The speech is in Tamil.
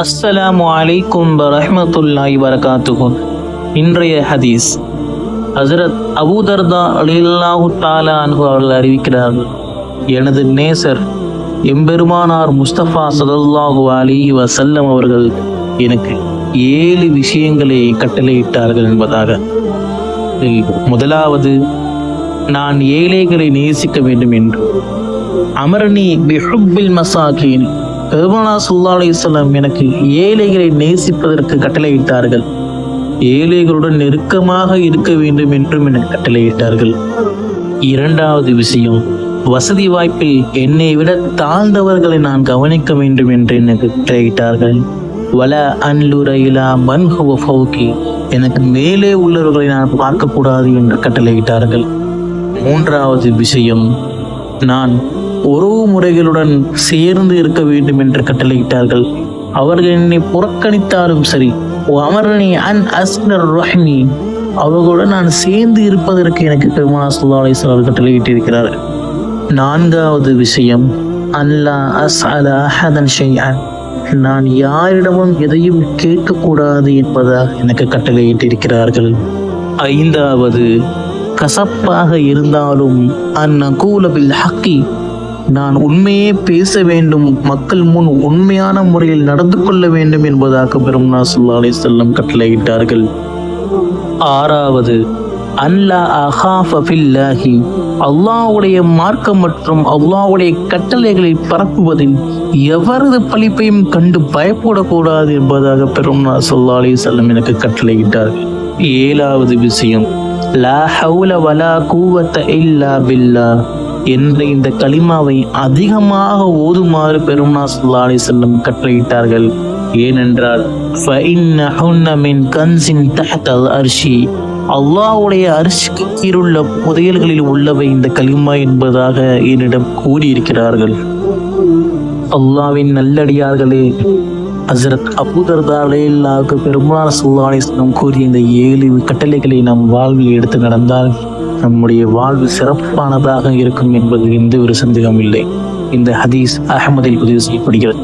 அஸ்ஸலாமு அலைக்கும் வரஹ்மத்துல்லாஹி வரகாத்துஹு. இன்றைய ஹதீஸ் ஹஸரத் அபூ தர்தா ரலியல்லாஹு தஆலா அன்ஹு அவர்கள் அறிவிக்கிறார்கள், எனது நேசர் எம்பெருமானார் முஸ்தபா ஸல்லல்லாஹு அலைஹி வஸல்லம் அவர்கள் எனக்கு 7 விஷயங்களை கட்டளையிட்டார்கள் என்பதாக. முதலாவது, நான் ஏழைகளை நேசிக்க வேண்டும் என்று. அமர்னி பிஹுப்பில் மசாகீன், பெருமானார் ஸல்லல்லாஹு அலைஹி வஸல்லம் எனக்கு ஏழைகளை நேசிப்பதற்கு கட்டளையிட்டார்கள். ஏழைகளுடன் நெருக்கமாக இருக்க வேண்டும் என்றும் எனக்கு கட்டளையிட்டார்கள். இரண்டாவது விஷயம், வசதி வாய்ப்பில் என்னை விட தாழ்ந்தவர்களை நான் கவனிக்க வேண்டும் என்று எனக்கு கட்டளையிட்டார்கள். வல அன்லுரையிலா மன் ஹுவ ஃபௌகி, எனக்கு மேலே உள்ளவர்களை நான் பார்க்கக்கூடாது என்று கட்டளையிட்டார்கள். மூன்றாவது விஷயம், நான் உறவு முறைகளுடன் சேர்ந்து இருக்க வேண்டும் என்று கட்டளையிட்டார்கள். அவர்கள் என்னை புறக்கணித்தாலும் சரி, அமர்னி அன் அஸ்னர் ரஹ்மி, அவர்களுடன் நான் சேர்ந்து இருப்பதற்கு எனக்கு பெருமானார் ஸல்லல்லாஹு அலைஹி வஸல்லம் கட்டளையிட்டிருக்கிறார்கள். நான்காவது விஷயம், அல்லா அஸ்அல அஹதன் ஷைஅன், நான் யாரிடமும் எதையும் கேட்கக்கூடாது என்பதாக எனக்கு கட்டளையிட்டிருக்கிறார்கள். ஐந்தாவது, கசப்பாக இருந்தாலும் அன்னகூல பில் ஹக்கி, நான் உண்மையே பேச வேண்டும், மக்கள் முன் உண்மையான முறையில் நடந்து கொள்ள வேண்டும் என்பதாக பெருமானார் ஸல்லல்லாஹு அலைஹி வஸல்லம் கட்டளையிட்டார்கள். ஆறாவது, அல்லா அஹாஃப ஃபில்லாஹி, அல்லாஹ்வுடைய மார்க்கம் மற்றும் அல்லாஹ்வுடைய கட்டளைகளை பரப்புவதில் எவரது பழிப்பையும் கண்டு பயப்படக்கூடாது என்பதாக பெருமானார் ஸல்லல்லாஹு அலைஹி வஸல்லம் எனக்கு கட்டளையிட்டார்கள். ஏழாவது விஷயம், லா ஹவுல வலா குவத்த இல்லா பில்லாஹ் என்ற இந்த கலிமாவை அதிகமாக ஓதுமாறு பெருமானார் ஸல்லல்லாஹு அலைஹி வஸல்லம் கட்டளையிட்டார்கள். ஏனென்றால் ஃபஇன்னஹுன்ன மின் கன்ஸின் தஹ்தல் அர்ஷி, அல்லாஹ்வுடைய அர்ஷுக்கு கீழுள்ள புதையல்களில் உள்ளவை இந்த கலிமா என்பதாக என்னிடம் கூறியிருக்கிறார்கள். அல்லாஹ்வின் நல்லடியார்களே, ஹஸரத் அபூ தர்தா ரலியல்லாஹு பெருமானார் ஸல்லல்லாஹு அலைஹி வஸல்லம் கூறிய இந்த 7 கட்டளைகளை நம் வாழ்வில் எடுத்து நடந்தால் நம்முடைய வாழ்வு சிறப்பானதாக இருக்கும் என்பது எந்த ஒரு சந்தேகம் இல்லை. இந்த ஹதீஸ் அஹ்மதில் பதிவு செய்யப்படுகிறது.